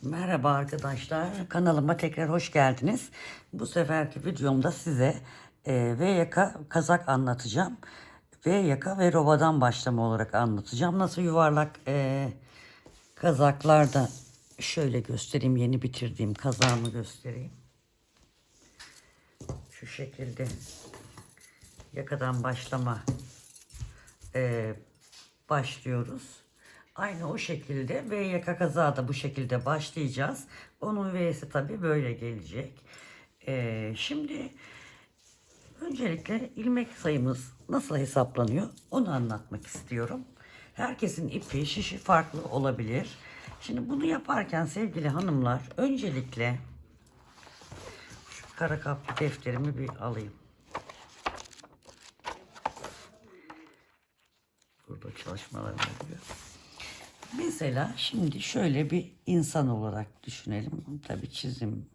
Merhaba arkadaşlar, kanalıma tekrar hoş geldiniz. Bu seferki videomda size V yaka kazak anlatacağım. V yaka ve robadan başlama olarak anlatacağım. Nasıl yuvarlak kazaklarda şöyle göstereyim, yeni bitirdiğim kazağımı göstereyim. Şu şekilde yakadan başlama başlıyoruz. Aynı o şekilde V yaka kazağı da bu şekilde başlayacağız. Onun V'si tabii böyle gelecek. Şimdi öncelikle ilmek sayımız nasıl hesaplanıyor onu anlatmak istiyorum. Herkesin ipi, şişi farklı olabilir. Şimdi bunu yaparken sevgili hanımlar öncelikle şu kara kaplı defterimi bir alayım. Burada çalışmalarım oluyor. Mesela şimdi şöyle bir insan olarak düşünelim. Tabii çizim.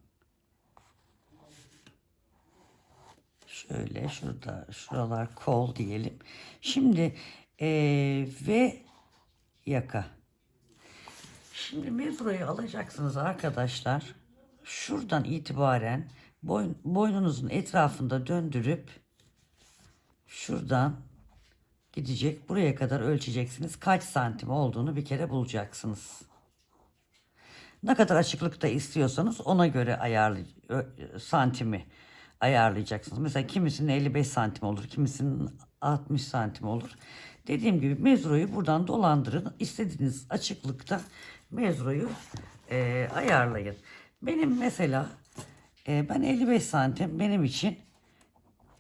Şöyle şurada, şuralar kol diyelim. Şimdi ve yaka. Şimdi mezurayı alacaksınız arkadaşlar. Şuradan itibaren boynunuzun etrafında döndürüp şuradan gidecek. Buraya kadar ölçeceksiniz. Kaç santim olduğunu bir kere bulacaksınız. Ne kadar açıklıkta istiyorsanız ona göre santimi ayarlayacaksınız. Mesela kimisinin 55 santim olur, kimisinin 60 santim olur. Dediğim gibi mezroyu buradan dolandırın. İstediğiniz açıklıkta mezroyu ayarlayın. Benim mesela ben 55 santim benim için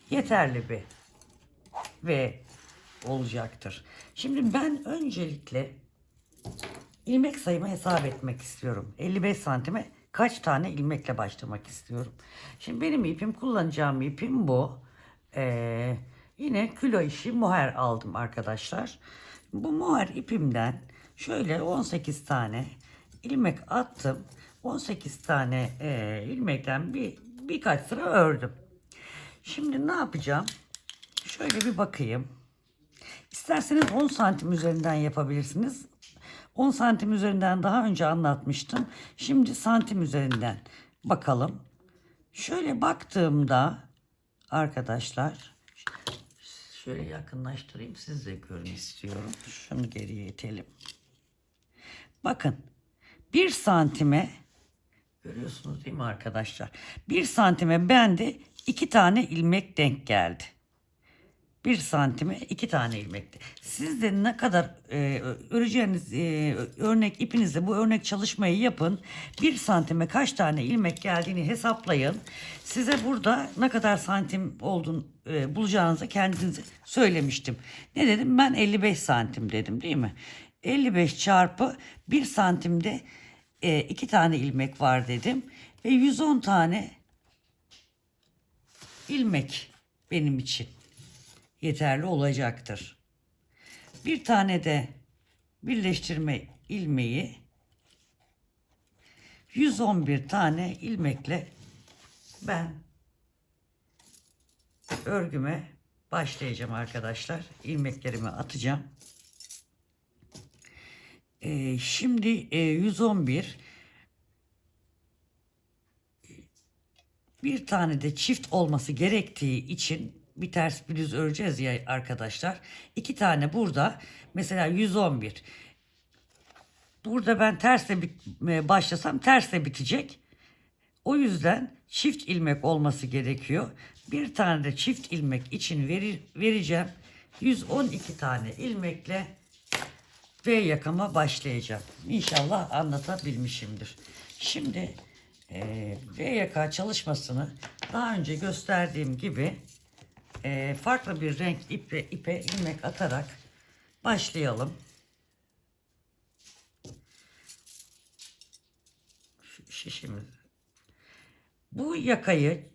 yeterli bir ve olacaktır. Şimdi ben öncelikle ilmek sayımı hesap etmek istiyorum. 55 santime kaç tane ilmekle başlamak istiyorum. Şimdi benim ipim, kullanacağım ipim bu. Yine kilo işi muher aldım arkadaşlar. Bu muher ipimden şöyle 18 tane ilmek attım. 18 tane ilmekten birkaç sıra ördüm. Şimdi ne yapacağım? Şöyle bir bakayım. İsterseniz 10 santim üzerinden yapabilirsiniz. 10 santim üzerinden daha önce anlatmıştım. Şimdi santim üzerinden bakalım. Şöyle baktığımda arkadaşlar şöyle yakınlaştırayım, siz de görün istiyorum. Şunu geriye itelim. Bakın 1 santime görüyorsunuz değil mi arkadaşlar? 1 santime bende 2 tane ilmek denk geldi. 1 santime 2 tane ilmekti. Siz de ne kadar öreceğiniz örnek ipinizle bu örnek çalışmayı yapın. 1 santime kaç tane ilmek geldiğini hesaplayın. Size burada ne kadar santim olduğunu bulacağınızı kendinize söylemiştim. Ne dedim? Ben 55 santim dedim değil mi? 55 çarpı 1 santimde 2 tane ilmek var dedim. Ve 110 tane ilmek benim için yeterli olacaktır. Bir tane de birleştirme ilmeği 111 tane ilmekle ben örgüme başlayacağım arkadaşlar. İlmeklerimi atacağım. Şimdi 111 bir tane de çift olması gerektiği için bir ters bir düz öreceğiz ya arkadaşlar. 2 tane burada mesela 111. Burada ben tersle başlasam tersle bitecek. O yüzden çift ilmek olması gerekiyor. Bir tane de çift ilmek için vereceğim. 112 tane ilmekle V yakama başlayacağım. İnşallah anlatabilmişimdir. Şimdi V yaka çalışmasını daha önce gösterdiğim gibi farklı bir renk ipe ilmek atarak başlayalım. Şu şişimiz. Bu yakayı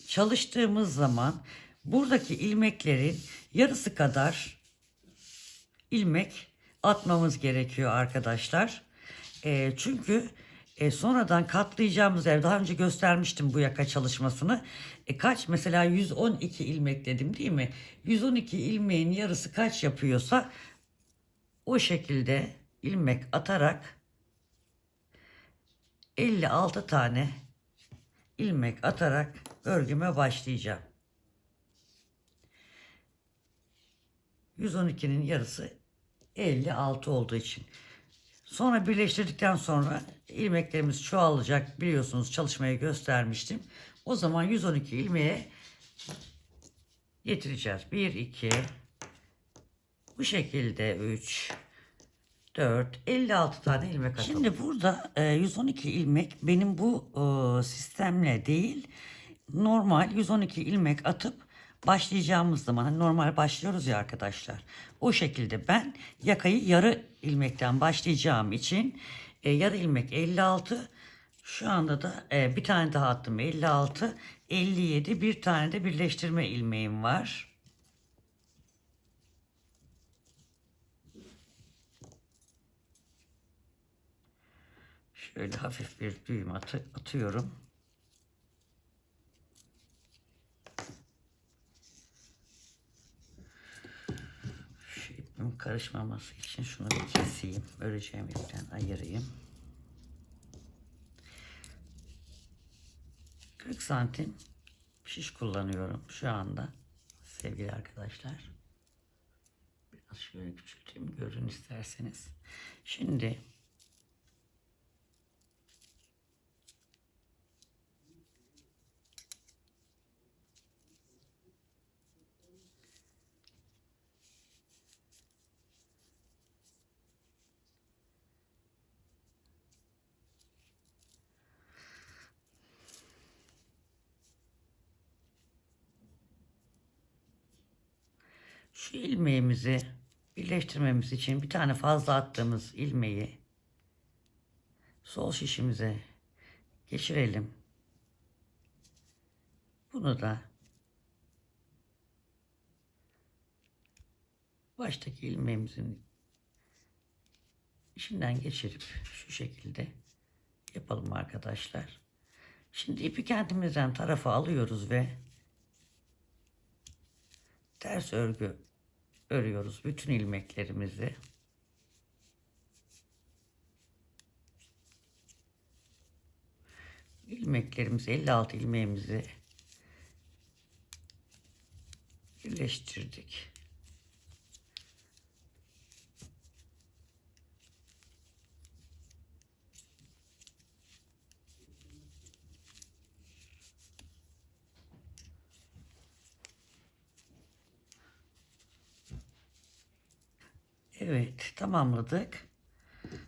çalıştığımız zaman buradaki ilmeklerin yarısı kadar ilmek atmamız gerekiyor arkadaşlar. Çünkü sonradan katlayacağımız yer, daha önce göstermiştim bu yaka çalışmasını. Kaç mesela 112 ilmek dedim değil mi? 112 ilmeğin yarısı kaç yapıyorsa o şekilde ilmek atarak 56 tane ilmek atarak örgüme başlayacağım. 112'nin yarısı 56 olduğu için. Sonra birleştirdikten sonra ilmeklerimiz çoğalacak. Biliyorsunuz, çalışmayı göstermiştim. O zaman 112 ilmeğe getireceğiz. 1, 2, bu şekilde 3, 4, 56 tane ilmek atalım. Şimdi burada 112 ilmek benim bu sistemle değil, normal 112 ilmek atıp başlayacağımız zaman, hani normal başlıyoruz ya arkadaşlar. O şekilde ben yakayı yarı ilmekten başlayacağım için yarı ilmek 56. Şu anda da bir tane daha attım, 56, 57, bir tane de birleştirme ilmeğim var. Şöyle hafif bir düğüm atıyorum. Şu ipim karışmaması için şunu bir keseyim. Öreceğim ipten ayırayım. 40 santim şiş kullanıyorum şu anda sevgili arkadaşlar. Biraz şöyle küçülteyim, görün isterseniz. Şimdi şu ilmeğimizi birleştirmemiz için bir tane fazla attığımız ilmeği sol şişimize geçirelim. Bunu da baştaki ilmeğimizin içinden geçirip şu şekilde yapalım arkadaşlar. Şimdi ipi kendimizden tarafa alıyoruz ve ters örgü örüyoruz bütün ilmeklerimizi. İlmeklerimizi, 56 ilmeğimizi birleştirdik. Evet, tamamladık.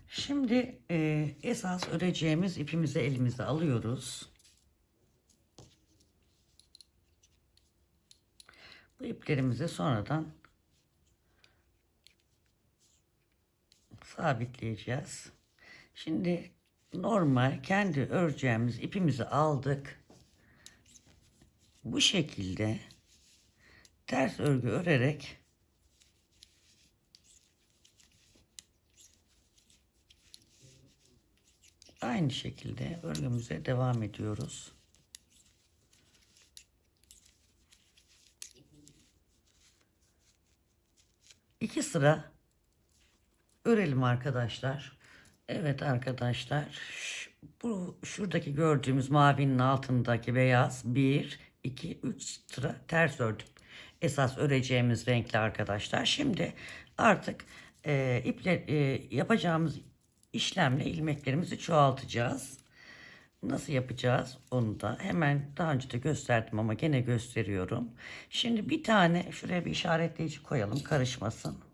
Şimdi esas öreceğimiz ipimizi elimize alıyoruz. Bu iplerimizi sonradan sabitleyeceğiz. Şimdi normal kendi öreceğimiz ipimizi aldık. Bu şekilde ters örgü örerek aynı şekilde örgümüze devam ediyoruz. İki sıra örelim arkadaşlar. Evet arkadaşlar, bu şuradaki gördüğümüz mavinin altındaki beyaz 1, 2, 3 sıra ters ördük. Esas öreceğimiz renkli arkadaşlar. Şimdi artık yapacağımız işlemle ilmeklerimizi çoğaltacağız. Nasıl yapacağız onu da hemen daha önce de gösterdim ama gene gösteriyorum. Şimdi bir tane şuraya bir işaretleyici koyalım, karışmasın.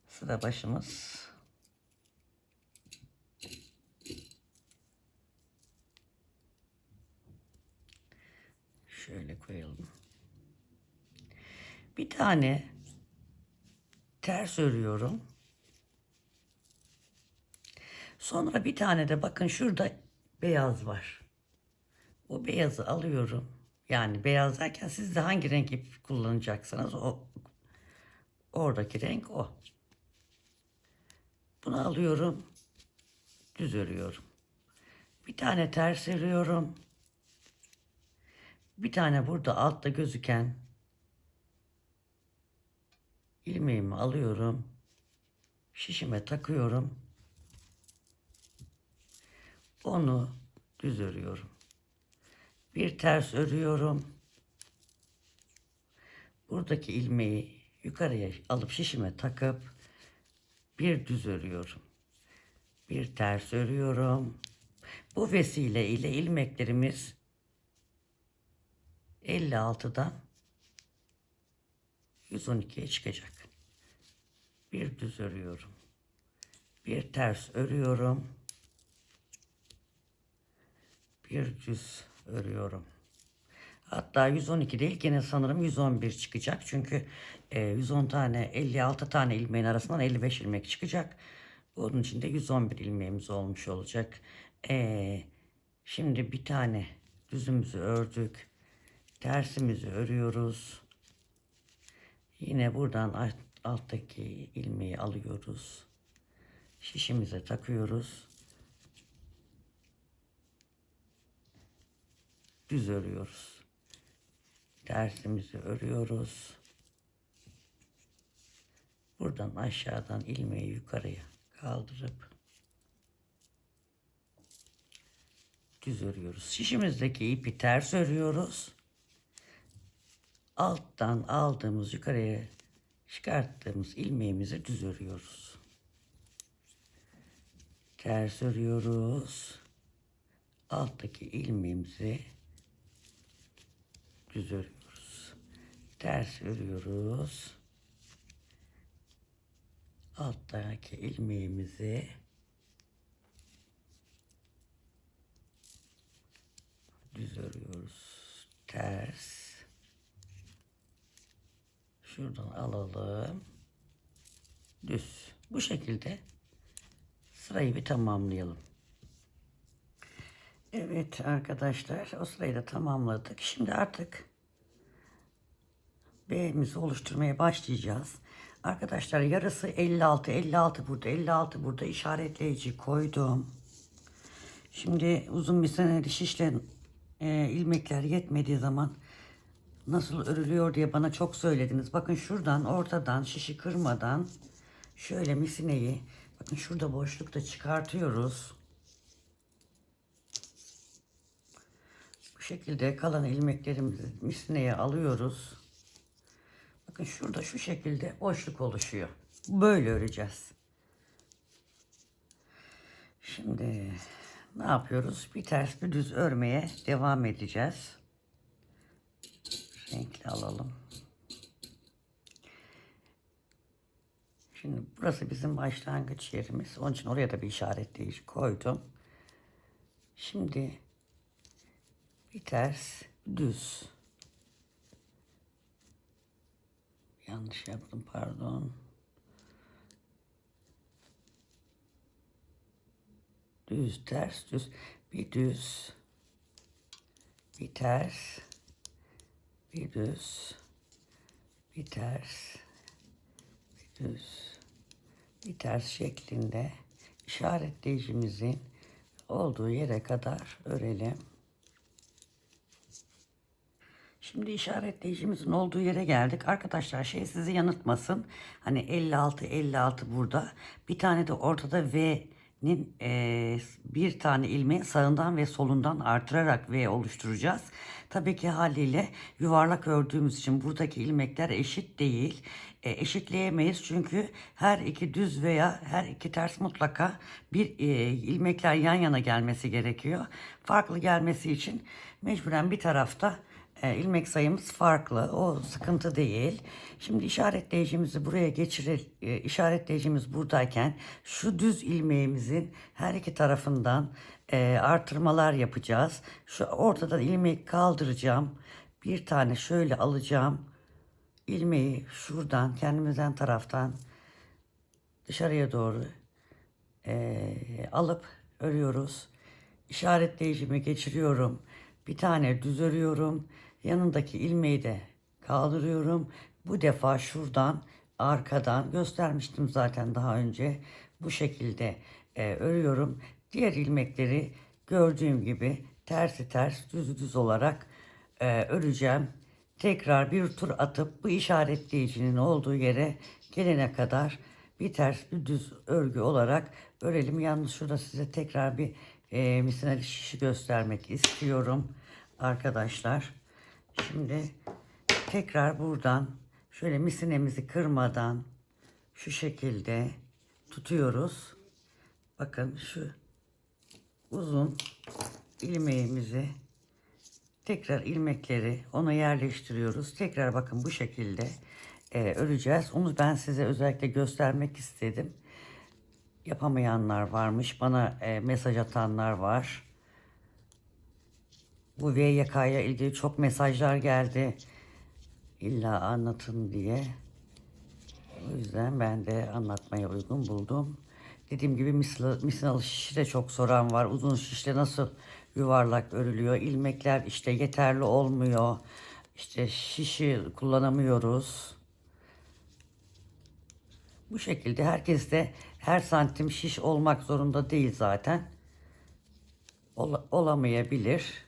Sıra başımız. Şöyle koyalım. Bir tane ters örüyorum. Sonra bir tane de bakın şurada beyaz var. O beyazı alıyorum. Yani beyaz derken siz de hangi renk ip kullanacaksanız oradaki renk o. Bunu alıyorum. Düz örüyorum. Bir tane ters örüyorum. Bir tane burada altta gözüken ilmeğimi alıyorum. Şişime takıyorum. Onu düz örüyorum. Bir ters örüyorum. Buradaki ilmeği yukarıya alıp şişime takıp bir düz örüyorum. Bir ters örüyorum. Bu vesile ile ilmeklerimiz 56'dan 112'ye çıkacak. Bir düz örüyorum. Bir ters örüyorum. Bir düz örüyorum. Hatta 112 değil, gene sanırım 111 çıkacak. Çünkü 110 tane 56 tane ilmeğin arasından 55 ilmek çıkacak. Bunun için de 111 ilmeğimiz olmuş olacak. Şimdi bir tane düzümüzü ördük. Tersimizi örüyoruz. Yine buradan alttaki ilmeği alıyoruz. Şişimize takıyoruz. Düz örüyoruz. Tersimizi örüyoruz. Buradan aşağıdan ilmeği yukarıya kaldırıp düz örüyoruz. Şişimizdeki ipi ters örüyoruz. Alttan aldığımız yukarıya çıkarttığımız ilmeğimizi düz örüyoruz. Ters örüyoruz. Alttaki ilmeğimizi düz örüyoruz. Ters örüyoruz. Alttaki ilmeğimizi düz örüyoruz. Ters. Şuradan alalım. Düz. Bu şekilde sırayı bir tamamlayalım. Evet arkadaşlar, o sırayı da tamamladık. Şimdi artık B'mizi oluşturmaya başlayacağız. Arkadaşlar yarısı 56, 56 burada, 56 burada işaretleyici koydum. Şimdi uzun bir seneli şişle ilmekler yetmediği zaman nasıl örülüyor diye bana çok söylediniz. Bakın şuradan ortadan şişi kırmadan şöyle misineyi, bakın şurada boşlukta çıkartıyoruz. Bu şekilde kalan ilmeklerimizi misineye alıyoruz. Bakın şurada şu şekilde boşluk oluşuyor. Böyle öreceğiz. Şimdi ne yapıyoruz? Bir ters bir düz örmeye devam edeceğiz. Renkli alalım. Şimdi burası bizim başlangıç yerimiz. Onun için oraya da bir işaretleyici koydum. Şimdi bir ters düz. Yanlış yaptım, pardon. Düz, ters, düz. Bir düz. Bir ters. Bir düz. Bir ters. Bir düz. Bir ters şeklinde işaretleyicimizin olduğu yere kadar örelim. Şimdi işaretleyicimizin olduğu yere geldik. Arkadaşlar sizi yanıltmasın. Hani 56 56 burada. Bir tane de ortada V'nin bir tane ilmeği sağından ve solundan artırarak V oluşturacağız. Tabii ki haliyle yuvarlak ördüğümüz için buradaki ilmekler eşit değil. Eşitleyemeyiz çünkü her iki düz veya her iki ters mutlaka bir ilmekler yan yana gelmesi gerekiyor. Farklı gelmesi için mecburen bir tarafta ilmek sayımız farklı. O sıkıntı değil. Şimdi işaretleyicimizi buraya geçirelim. İşaretleyicimiz buradayken şu düz ilmeğimizin her iki tarafından artırmalar yapacağız. Şu ortadan ilmeği kaldıracağım. Bir tane şöyle alacağım. İlmeği şuradan kendimizden taraftan dışarıya doğru alıp örüyoruz. İşaretleyicimi geçiriyorum. Bir tane düz örüyorum. Yanındaki ilmeği de kaldırıyorum. Bu defa şuradan arkadan göstermiştim zaten daha önce. Bu şekilde örüyorum. Diğer ilmekleri gördüğüm gibi tersi ters düz düz olarak öreceğim. Tekrar bir tur atıp bu işaretleyicinin olduğu yere gelene kadar bir ters bir düz örgü olarak örelim. Yalnız şurada size tekrar bir misineli şişi göstermek istiyorum arkadaşlar. Şimdi tekrar buradan şöyle misinemizi kırmadan şu şekilde tutuyoruz. Bakın şu uzun ilmeğimizi tekrar ilmekleri ona yerleştiriyoruz. Tekrar bakın bu şekilde öreceğiz. Onu ben size özellikle göstermek istedim. Yapamayanlar varmış. Bana mesaj atanlar var. Bu VYK'ya ilgili çok mesajlar geldi. İlla anlatın diye. O yüzden ben de anlatmaya uygun buldum. Dediğim gibi misinalı şişi de çok soran var. Uzun şişle nasıl yuvarlak örülüyor? İlmekler işte yeterli olmuyor. İşte şişi kullanamıyoruz. Bu şekilde herkes de her santim şiş olmak zorunda değil zaten. Olamayabilir.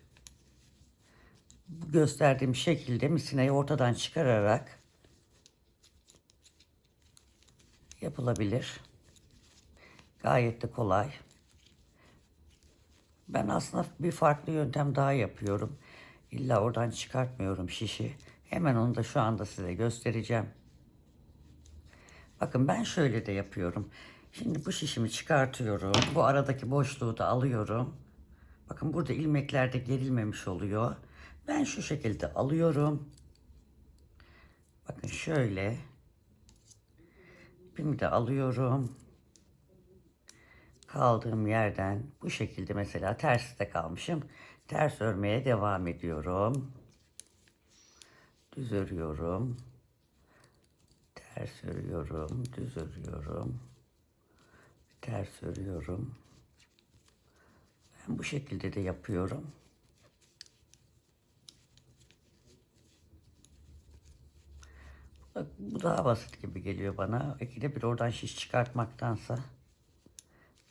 Bu gösterdiğim şekilde misineyi ortadan çıkararak yapılabilir. Gayet de kolay. Ben aslında bir farklı yöntem daha yapıyorum. İlla oradan çıkartmıyorum şişi. Hemen onu da şu anda size göstereceğim. Bakın ben şöyle de yapıyorum. Şimdi bu şişimi çıkartıyorum. Bu aradaki boşluğu da alıyorum. Bakın burada ilmekler de gerilmemiş oluyor. Ben şu şekilde alıyorum. Bakın şöyle. İpimi de alıyorum. Kaldığım yerden bu şekilde mesela terste kalmışım. Ters örmeye devam ediyorum. Düz örüyorum. Ters örüyorum. Düz örüyorum. Ters örüyorum. Ben bu şekilde de yapıyorum. Bak, bu daha basit gibi geliyor bana. İkide bir oradan şiş çıkartmaktansa.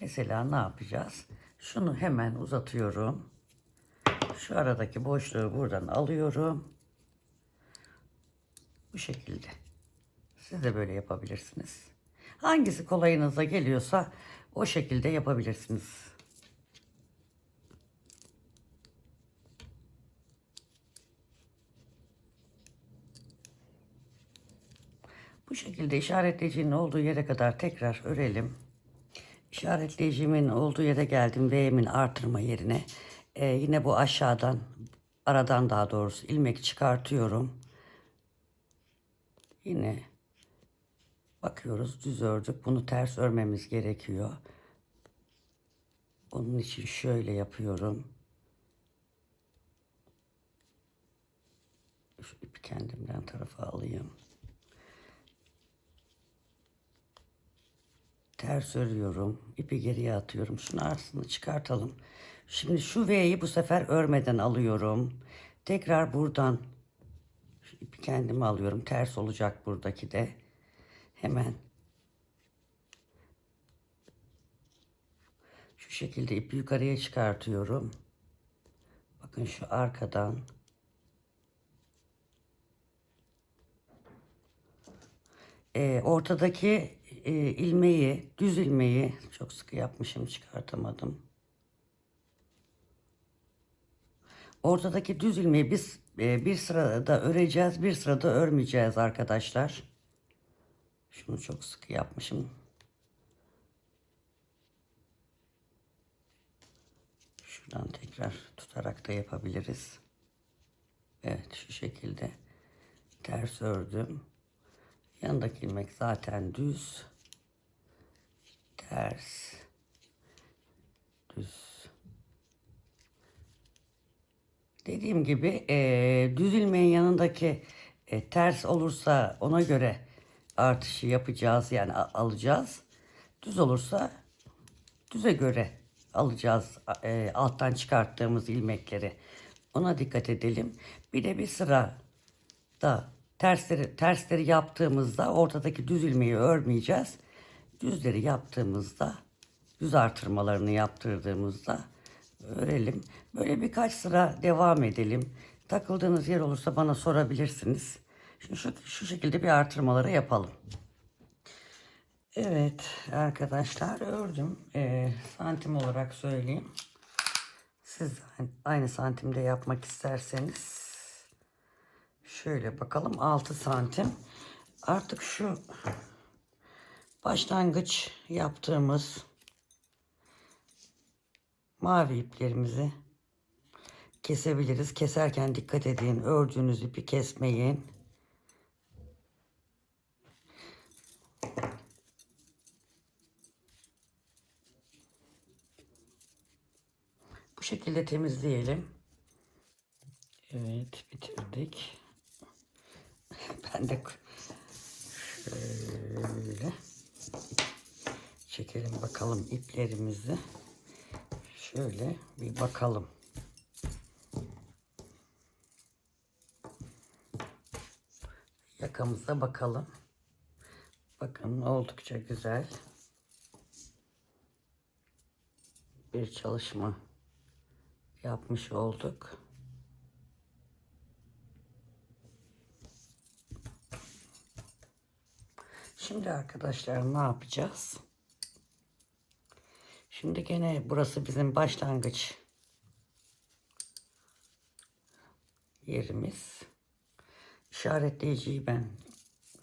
Mesela ne yapacağız? Şunu hemen uzatıyorum. Şu aradaki boşluğu buradan alıyorum. Bu şekilde. Siz de böyle yapabilirsiniz. Hangisi kolayınıza geliyorsa o şekilde yapabilirsiniz. Bu şekilde işaretleyicinin olduğu yere kadar tekrar örelim. İşaretleyicimin olduğu yere geldim. V'min artırma yerine. Yine bu aşağıdan, aradan daha doğrusu ilmek çıkartıyorum. Yine bakıyoruz düz ördük. Bunu ters örmemiz gerekiyor. Onun için şöyle yapıyorum. Şu ipi kendimden tarafa alayım. Ters örüyorum. İpi geriye atıyorum. Şunu arasını çıkartalım. Şimdi şu V'yi bu sefer örmeden alıyorum. Tekrar buradan şu ipi kendime alıyorum. Ters olacak buradaki de. Hemen şu şekilde ipi yukarıya çıkartıyorum. Bakın şu arkadan ortadaki ilmeği, düz ilmeği çok sıkı yapmışım, çıkartamadım. Ortadaki düz ilmeği biz bir sırada öreceğiz, bir sırada örmeyeceğiz arkadaşlar. Şunu çok sıkı yapmışım. Şuradan tekrar tutarak da yapabiliriz. Evet, şu şekilde ters ördüm. Yanındaki ilmek zaten düz. Ters. Düz. Dediğim gibi düz ilmeğin yanındaki ters olursa ona göre artışı yapacağız, yani alacağız. Düz olursa düze göre alacağız alttan çıkarttığımız ilmekleri. Ona dikkat edelim. Bir de bir sırada tersleri yaptığımızda ortadaki düz ilmeği örmeyeceğiz. Düzleri yaptığımızda, düz artırmalarını yaptırdığımızda örelim. Böyle birkaç sıra devam edelim. Takıldığınız yer olursa bana sorabilirsiniz. Şimdi şu şekilde bir artırmaları yapalım. Evet arkadaşlar, ördüm. Santim olarak söyleyeyim. Siz aynı santimde yapmak isterseniz şöyle bakalım, 6 santim. Artık şu başlangıç yaptığımız mavi iplerimizi kesebiliriz. Keserken dikkat edin, ördüğünüz ipi kesmeyin. Bu şekilde temizleyelim. Evet, bitirdik. Ben de şöyle çekelim bakalım iplerimizi. Şöyle bir bakalım. Yakamıza bakalım. Bakın, oldukça güzel bir çalışma yapmış olduk. Şimdi arkadaşlar ne yapacağız? Şimdi gene burası bizim başlangıç yerimiz. İşaretleyiciyi ben,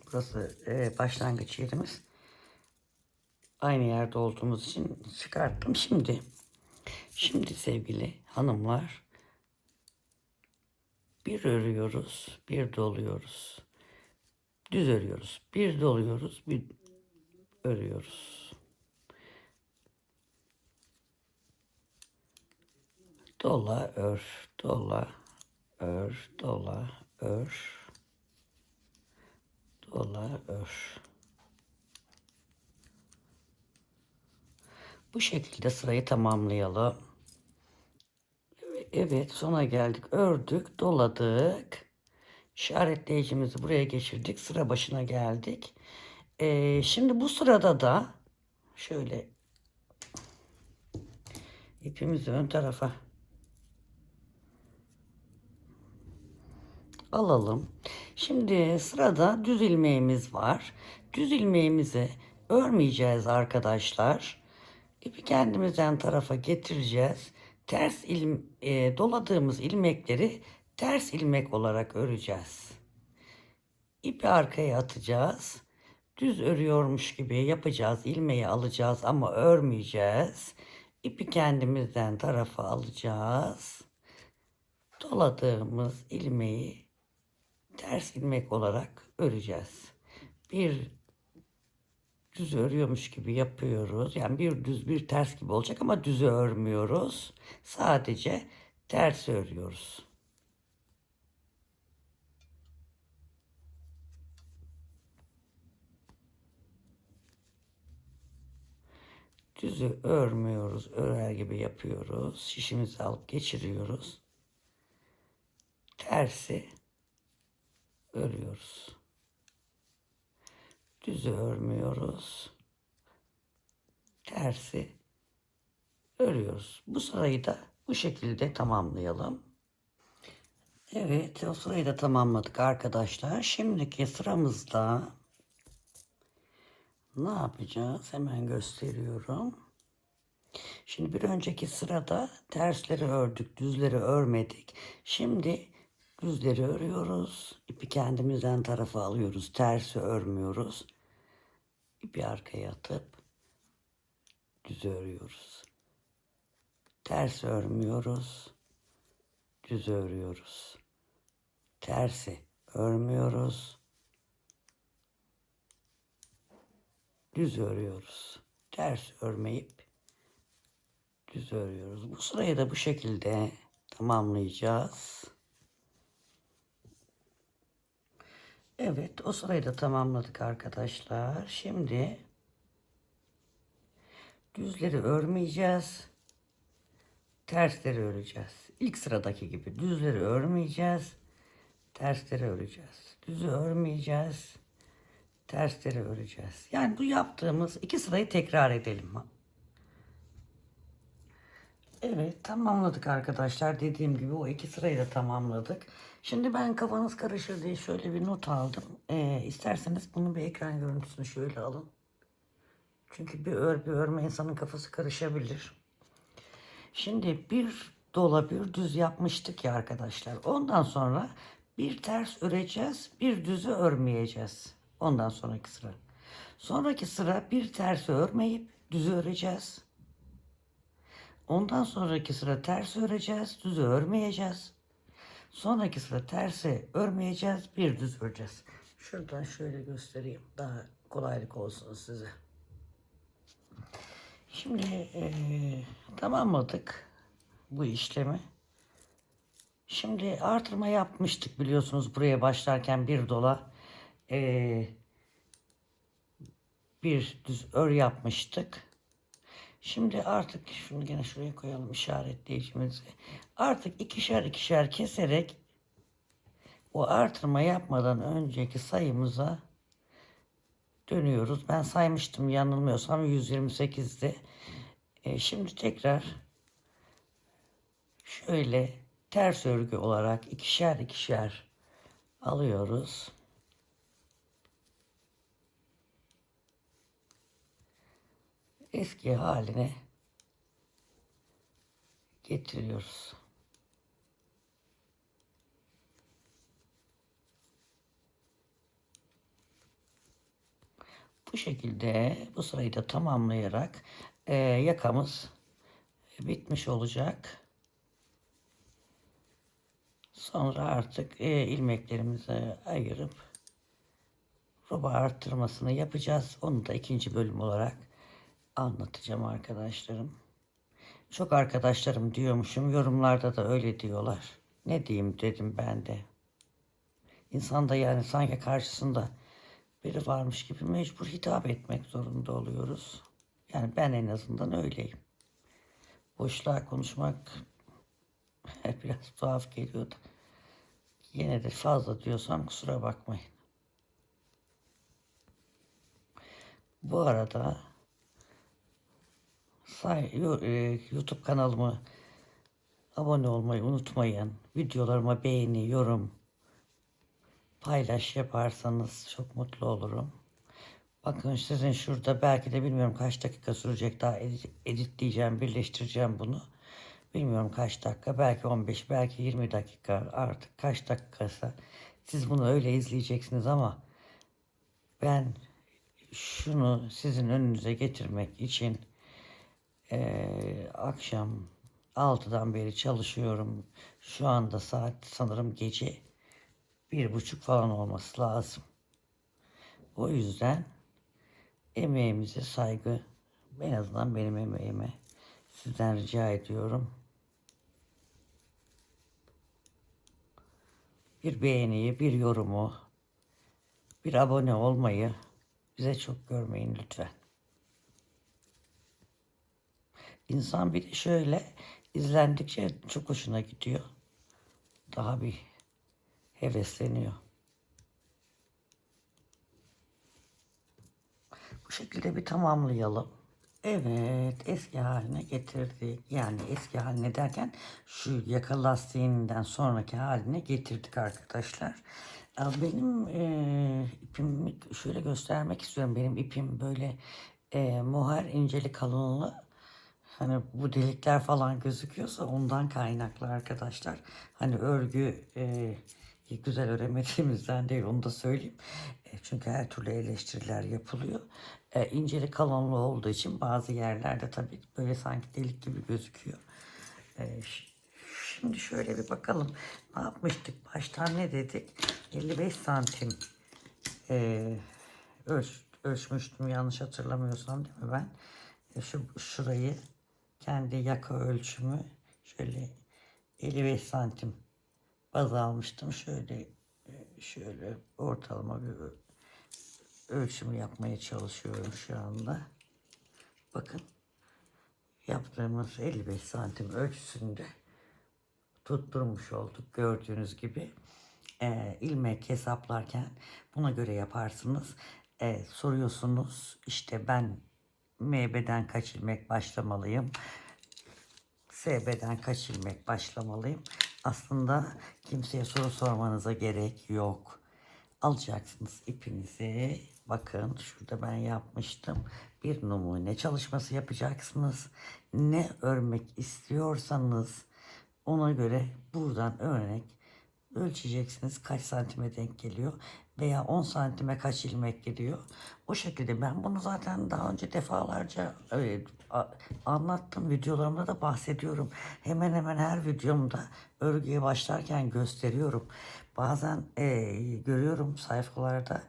burası başlangıç yerimiz. Aynı yerde olduğumuz için çıkarttım. Şimdi sevgili hanımlar, bir örüyoruz, bir doluyoruz. Düz örüyoruz. Bir doluyoruz, bir örüyoruz. Dola, ör, dola, ör, dola, ör, dola, ör. Bu şekilde sırayı tamamlayalım. Evet, sona geldik. Ördük, doladık. İşaretleyicimizi buraya geçirdik. Sıra başına geldik. Şimdi bu sırada da şöyle ipimizi ön tarafa alalım. Şimdi sırada düz ilmeğimiz var. Düz ilmeğimizi örmeyeceğiz arkadaşlar. İpi kendimizden tarafa getireceğiz. Doladığımız ilmekleri ters ilmek olarak öreceğiz. İpi arkaya atacağız. Düz örüyormuş gibi yapacağız. İlmeği alacağız ama örmeyeceğiz. İpi kendimizden tarafa alacağız. Doladığımız ilmeği ters ilmek olarak öreceğiz. Bir düz örüyormuş gibi yapıyoruz. Yani bir düz bir ters gibi olacak ama düzü örmüyoruz. Sadece ters örüyoruz. Düzü örmüyoruz. Örer gibi yapıyoruz. Şişimizi alıp geçiriyoruz. Tersi örüyoruz. Düzü örmüyoruz. Tersi örüyoruz. Bu sırayı da bu şekilde tamamlayalım. Evet, o sırayı da tamamladık arkadaşlar. Şimdiki sıramızda ne yapacağız? Hemen gösteriyorum. Şimdi bir önceki sırada tersleri ördük, düzleri örmedik. Şimdi düzleri örüyoruz. İpi kendimizden tarafa alıyoruz. Tersi örmüyoruz. İpi arkaya atıp düz örüyoruz. Ters örmüyoruz. Düz örüyoruz. Tersi örmüyoruz. Düz örüyoruz. Ters örmeyip düz örüyoruz. Bu sırayı da bu şekilde tamamlayacağız. Evet, o sırayı da tamamladık arkadaşlar. Şimdi düzleri örmeyeceğiz. Tersleri öreceğiz. İlk sıradaki gibi düzleri örmeyeceğiz. Tersleri öreceğiz. Düzü örmeyeceğiz. Tersleri öreceğiz. Yani bu yaptığımız iki sırayı tekrar edelim. Evet, tamamladık arkadaşlar. Dediğim gibi o iki sırayı da tamamladık. Şimdi ben kafanız karışır diye şöyle bir not aldım. İsterseniz bunun bir ekran görüntüsünü şöyle alın. Çünkü bir örme insanın kafası karışabilir. Şimdi bir dola bir düz yapmıştık ya arkadaşlar. Ondan sonra bir ters öreceğiz, bir düzü örmeyeceğiz. Ondan sonraki sıra. Sonraki sıra bir tersi örmeyip düzü öreceğiz. Ondan sonraki sıra ters öreceğiz, düzü örmeyeceğiz. Sonraki sıra tersi örmeyeceğiz, bir düz öreceğiz. Şuradan şöyle göstereyim, daha kolaylık olsun size. Şimdi tamamladık bu işlemi. Şimdi artırma yapmıştık biliyorsunuz, buraya başlarken bir dola bir düz ör yapmıştık. Şimdi artık şunu gene şuraya koyalım işaretleyicimizi. Artık ikişer ikişer keserek o artırma yapmadan önceki sayımıza dönüyoruz. Ben saymıştım yanılmıyorsam 128'di. Şimdi tekrar şöyle ters örgü olarak ikişer ikişer alıyoruz. Eski haline getiriyoruz. Bu şekilde bu sırayı da tamamlayarak yakamız bitmiş olacak. Sonra artık ilmeklerimizi ayırıp roba arttırmasını yapacağız. Onu da ikinci bölüm olarak anlatacağım arkadaşlarım. Çok arkadaşlarım diyormuşum. Yorumlarda da öyle diyorlar. Ne diyeyim dedim ben de. İnsan da yani sanki karşısında biri varmış gibi mecbur hitap etmek zorunda oluyoruz. Yani ben en azından öyleyim. Boşluğa konuşmak biraz tuhaf geliyordu. Yine de fazla diyorsam kusura bakmayın. Bu arada YouTube kanalıma abone olmayı unutmayın. Videolarıma beğeni, yorum, paylaş yaparsanız çok mutlu olurum. Bakın sizin şurada belki de bilmiyorum kaç dakika sürecek, daha editleyeceğim, birleştireceğim bunu. Bilmiyorum kaç dakika, belki 15, belki 20 dakika, artık kaç dakikaysa siz bunu öyle izleyeceksiniz ama ben şunu sizin önünüze getirmek için akşam 6'dan beri çalışıyorum. Şu anda saat sanırım gece 1:30 falan olması lazım. O yüzden emeğimize saygı, en azından benim emeğime sizden rica ediyorum. Bir beğeniyi, bir yorumu, bir abone olmayı bize çok görmeyin lütfen. İnsan bir de şöyle izlendikçe çok hoşuna gidiyor. Daha bir hevesleniyor. Bu şekilde bir tamamlayalım. Evet, eski haline getirdik. Yani eski haline derken şu yaka lastiğinden sonraki haline getirdik arkadaşlar. Benim ipimi şöyle göstermek istiyorum. Benim ipim böyle mohair inceli kalınlığı. Hani bu delikler falan gözüküyorsa ondan kaynaklı arkadaşlar. Hani örgü güzel öremediğimizden değil, onu da söyleyeyim. Çünkü her türlü eleştiriler yapılıyor. İnceli kalınlığı olduğu için bazı yerlerde tabii böyle sanki delik gibi gözüküyor. Şimdi şöyle bir bakalım. Ne yapmıştık? Baştan ne dedik? 55 santim ölçmüştüm yanlış hatırlamıyorsam, değil mi ben? Şurayı kendi yaka ölçümü şöyle 55 santim baz almıştım. Şöyle ortalama bir ölçümü yapmaya çalışıyorum şu anda. Bakın yaptığımız 55 santim ölçüsünde tutturmuş olduk. Gördüğünüz gibi ilmek hesaplarken buna göre yaparsınız. Soruyorsunuz işte ben MB'den kaç ilmek başlamalıyım, SB'den kaç ilmek başlamalıyım. Aslında kimseye soru sormanıza gerek yok. Alacaksınız ipinizi. Bakın şurada ben yapmıştım. bir numune çalışması yapacaksınız. Ne örmek istiyorsanız ona göre buradan örnek ölçeceksiniz, kaç santime denk geliyor veya 10 santime kaç ilmek geliyor. O şekilde ben bunu zaten daha önce defalarca anlattım. Videolarımda da bahsediyorum. Hemen hemen her videomda örgüye başlarken gösteriyorum. Bazen görüyorum sayfalarda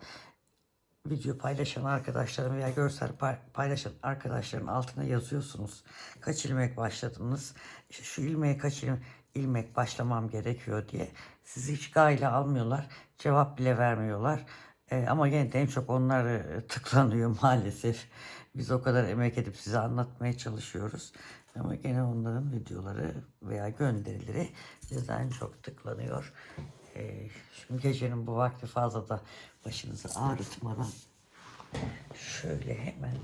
video paylaşan arkadaşlarım veya görsel paylaşan arkadaşların altına yazıyorsunuz. Kaç ilmek başladınız? İşte şu ilmeğe kaç ilmek başlamam gerekiyor diye. Sizi hiç gayle almıyorlar. Cevap bile vermiyorlar. Ama gene de en çok onlar tıklanıyor maalesef. Biz o kadar emek edip size anlatmaya çalışıyoruz. Ama gene onların videoları veya gönderileri sizden çok tıklanıyor. Şimdi gecenin bu vakti fazla da başınızı ağrıtmadan şöyle hemen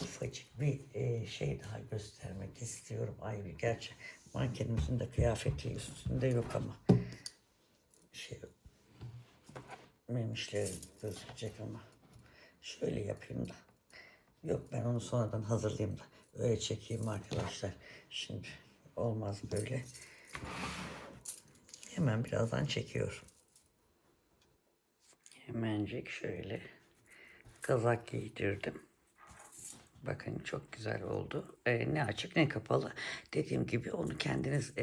ufacık bir şey daha göstermek istiyorum. Ay bir gerçi mankenimizin de kıyafeti üstünde yok ama şey memişleri gözükecek ama şöyle yapayım da. Yok ben onu sonradan hazırlayayım da öyle çekeyim arkadaşlar. Şimdi olmaz böyle. Hemen birazdan çekiyorum. Hemencik şöyle kazak giydirdim. Bakın çok güzel oldu. Ne açık ne kapalı. Dediğim gibi onu kendiniz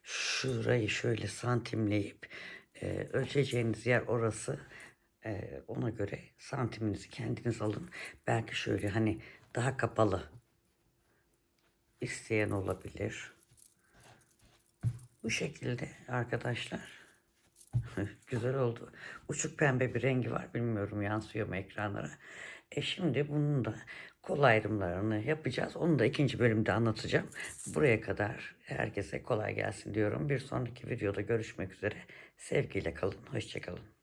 şurayı şöyle santimleyip ölçeceğiniz yer orası. Ona göre santiminizi kendiniz alın. Belki şöyle hani daha kapalı isteyen olabilir. Bu şekilde arkadaşlar. Güzel oldu. Uçuk pembe bir rengi var. Bilmiyorum yansıyor mu ekranlara. Şimdi bunun da kol ayrımlarını yapacağız. Onu da ikinci bölümde anlatacağım. Buraya kadar herkese kolay gelsin diyorum. Bir sonraki videoda görüşmek üzere. Sevgiyle kalın. Hoşça kalın.